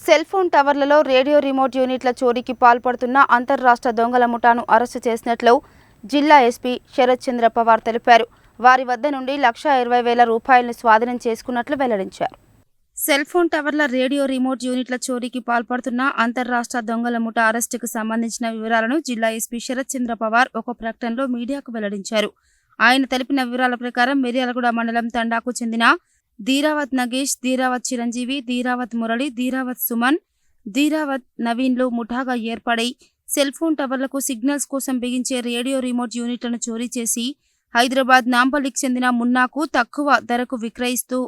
Cell phone టవర్లలో radio remote యూనిట్ల చోరీకి పాల్పడుతున్న అంతర్రాష్ట్ర దొంగల ముఠాను అరెస్టు చేసినట్లు జిల్లా ఎస్పీ శరత్ చంద్ర పవార్ తెలిపారు. వారి వద్ద నుండి 1,20,000 రూపాయలను స్వాధీనం చేసుకున్నట్లు వెల్లడించారు. సెల్ ఫోన్ టవర్ల రేడియో రిమోట్ యూనిట్ల చోరీకి పాల్పడుతున్న అంతర్రాష్ట్ర దొంగల ముఠా అరెస్టుకు సంబంధించిన వివరాలను జిల్లా ఎస్పీ శరత్ చంద్ర పవార్ ఒక ప్రకటనలో మీడియాకు వెల్లడించారు. ఆయన తెలిపిన వివరాల ప్రకారం మిర్యాలగూడ మండలం తండాకు చెందిన ధీరావత్ నగేష్, ధీరావత్ చిరంజీవి, ధీరావత్ మురళి, ధీరావత్ సుమన్, ధీరావత్ నవీన్లు ముఠాగా ఏర్పడి సెల్ ఫోన్ టవర్లకు సిగ్నల్స్ కోసం బిగించే రేడియో రిమోట్ యూనిట్లను చోరీ చేసి హైదరాబాద్ నాంపల్లికి చెందిన మున్నాకు తక్కువ ధరకు విక్రయిస్తూ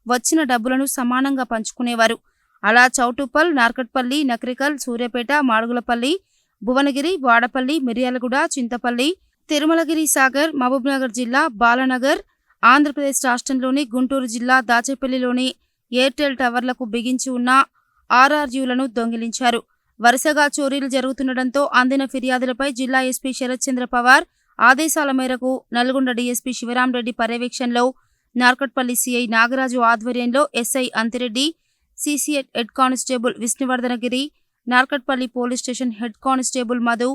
వచ్చిన డబ్బులను సమానంగా పంచుకునేవారు. అలా చౌటుప్పల్, నార్కట్పల్లి, నకరికల్, సూర్యాపేట, మాడుగులపల్లి, భువనగిరి, వాడపల్లి, మిర్యాలగూడ, చింతపల్లి, తిరుమలగిరి సాగర్, మహబూబ్నగర్ జిల్లా బాలనగర్, ఆంధ్రప్రదేశ్ రాష్ట్రంలోని గుంటూరు జిల్లా దాచేపల్లిలోని ఎయిర్టెల్ టవర్లకు బిగించి ఉన్న ఆర్ఆర్యూలను దొంగిలించారు. వరుసగా చోరీలు జరుగుతుండటంతో అందిన ఫిర్యాదులపై జిల్లా ఎస్పీ శరత్ చంద్ర పవార్ ఆదేశాల మేరకు నల్గొండ డీఎస్పీ శివరాంరెడ్డి పర్యవేక్షణలో నార్కట్పల్లి సిఐ నాగరాజు ఆధ్వర్యంలో SI Anthireddy, CCI head constable Vishnuvardhanagiri, Narketpally police station head constable Madhu,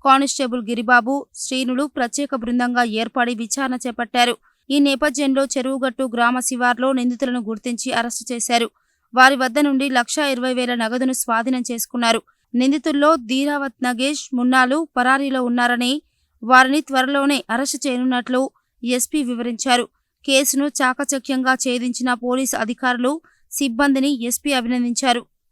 constable Giribabu, శ్రీనులు ప్రత్యేక బృందంగా ఏర్పడి విచారణ చేపట్టారు. ఈ నేపథ్యంలో చెరువుగట్టు గ్రామ శివార్లో నిందితులను గుర్తించి అరెస్టు చేశారు. వారి వద్ద నుండి 1,20,000 నగదును స్వాధీనం చేసుకున్నారు. నిందితుల్లో ధీరావత్ నగేష్, మున్నాలు పరారీలో ఉన్నారని, వారిని త్వరలోనే అరెస్టు చేయనున్నట్లు ఎస్పీ వివరించారు. కేసును చాకచక్యంగా ఛేదించిన పోలీసు అధికారులు, సిబ్బందిని ఎస్పీ అభినందించారు.